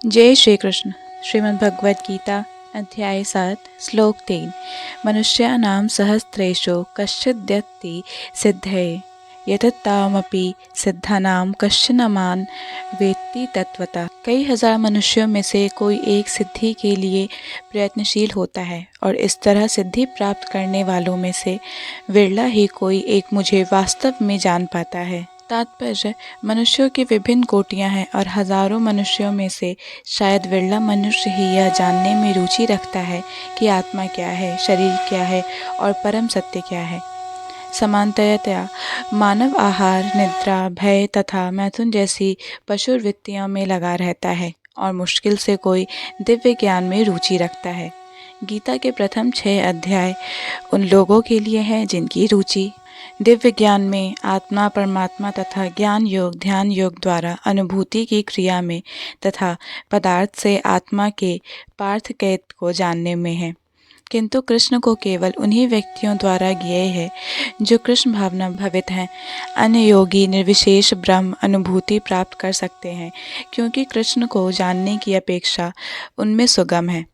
जय श्री कृष्ण। श्रीमद् भगवद गीता अध्याय 7 श्लोक 3। मनुष्याणां सहस्रेषु कश्चिद्यत्ति सिद्धये यततामपि सिद्धानां कश्चन मान् वेत्ति तत्वतः। कई हजार मनुष्यों में से कोई एक सिद्धि के लिए प्रयत्नशील होता है और इस तरह सिद्धि प्राप्त करने वालों में से विरला ही कोई एक मुझे वास्तव में जान पाता है। तात्पर्य, मनुष्यों की विभिन्न कोटियां हैं और हजारों मनुष्यों में से शायद विरला मनुष्य ही यह जानने में रुचि रखता है कि आत्मा क्या है, शरीर क्या है और परम सत्य क्या है। सामान्यतया मानव आहार, निद्रा, भय तथा मैथुन जैसी पशुवृत्तियों में लगा रहता है और मुश्किल से कोई दिव्य ज्ञान में रुचि रखता है। गीता के प्रथम 6 अध्याय उन लोगों के लिए हैं जिनकी रुचि दिव्य ज्ञान में, आत्मा, परमात्मा तथा ज्ञान योग, ध्यान योग द्वारा अनुभूति की क्रिया में तथा पदार्थ से आत्मा के पार्थक्य को जानने में है। किंतु कृष्ण को केवल उन्हीं व्यक्तियों द्वारा ज्ञेय है जो कृष्ण भावना भवित हैं। अन्य योगी निर्विशेष ब्रह्म अनुभूति प्राप्त कर सकते हैं, क्योंकि कृष्ण को जानने की अपेक्षा उनमें सुगम है।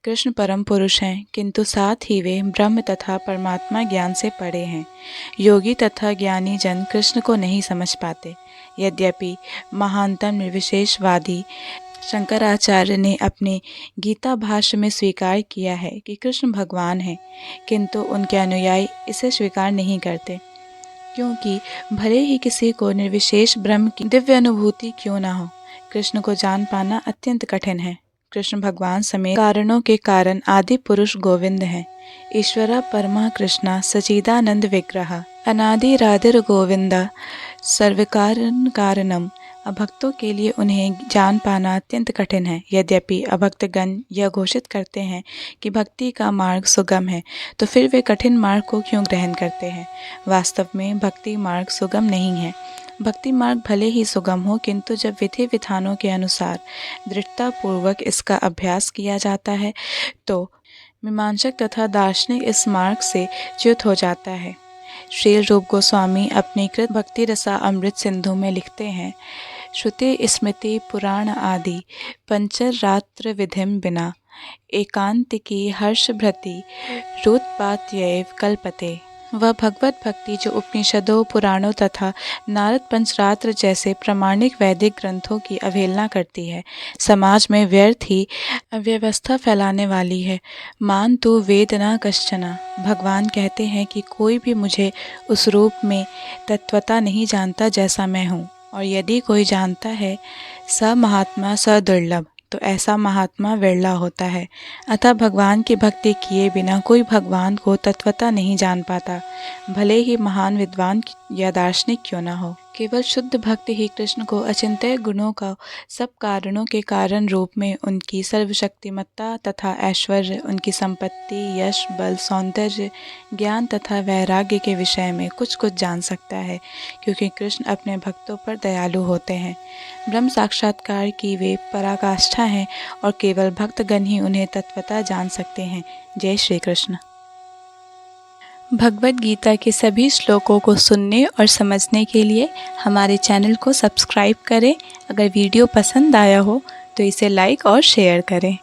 कृष्ण परम पुरुष हैं, किंतु साथ ही वे ब्रह्म तथा परमात्मा ज्ञान से परे हैं। योगी तथा ज्ञानी जन कृष्ण को नहीं समझ पाते। यद्यपि महानतम निर्विशेषवादी शंकराचार्य ने अपने गीता भाष्य में स्वीकार किया है कि कृष्ण भगवान हैं, किंतु उनके अनुयायी इसे स्वीकार नहीं करते, क्योंकि भले ही किसी को निर्विशेष ब्रह्म की दिव्य अनुभूति क्यों न हो, कृष्ण को जान पाना अत्यंत कठिन है। कृष्ण भगवान समेत कारणों के कारण आदि पुरुष गोविंद हैं। ईश्वरा परमा कृष्णा सचिदानंद विग्रह अनादिरादिर गोविंदा सर्वकारण कारणम। अभक्तों के लिए उन्हें जान पाना अत्यंत कठिन है। यद्यपि अभक्तगण यह घोषित करते हैं कि भक्ति का मार्ग सुगम है, तो फिर वे कठिन मार्ग को क्यों ग्रहण करते हैं? वास्तव में भक्ति मार्ग सुगम नहीं है। भक्ति मार्ग भले ही सुगम हो, किंतु जब विधि विधानों के अनुसार दृढ़तापूर्वक इसका अभ्यास किया जाता है तो मीमांसक तथा दार्शनिक इस मार्ग से च्युत हो जाता है। श्रील रूप गोस्वामी अपनी कृत भक्ति रसा अमृत सिंधु में लिखते हैं, श्रुति स्मृति पुराण आदि पंचरात्र विधिम बिना एकांतिकी हर्ष भृति रुत्पात्यैव कल्पते। वह भगवत भक्ति जो उपनिषदों, पुराणों तथा नारद पंचरात्र जैसे प्रामाणिक वैदिक ग्रंथों की अवहेलना करती है, समाज में व्यर्थ ही अव्यवस्था फैलाने वाली है। मान तू वेद न कश्चना। भगवान कहते हैं कि कोई भी मुझे उस रूप में तत्वता नहीं जानता जैसा मैं हूँ, और यदि कोई जानता है स महात्मा स दुर्लभ, तो ऐसा महात्मा विरला होता है। अतः भगवान की भक्ति किए बिना कोई भगवान को तत्वता नहीं जान पाता, भले ही महान विद्वान या दार्शनिक क्यों न हो। केवल शुद्ध भक्त ही कृष्ण को अचिंत्य गुणों का सब कारणों के कारण रूप में, उनकी सर्वशक्तिमत्ता तथा ऐश्वर्य, उनकी संपत्ति, यश, बल, सौंदर्य, ज्ञान तथा वैराग्य के विषय में कुछ कुछ जान सकता है, क्योंकि कृष्ण अपने भक्तों पर दयालु होते हैं। ब्रह्म साक्षात्कार की वे पराकाष्ठा हैं और केवल भक्तगण ही उन्हें तत्वता जान सकते हैं। जय श्री कृष्ण। भगवद गीता के सभी श्लोकों को सुनने और समझने के लिए हमारे चैनल को सब्सक्राइब करें। अगर वीडियो पसंद आया हो तो इसे लाइक और शेयर करें।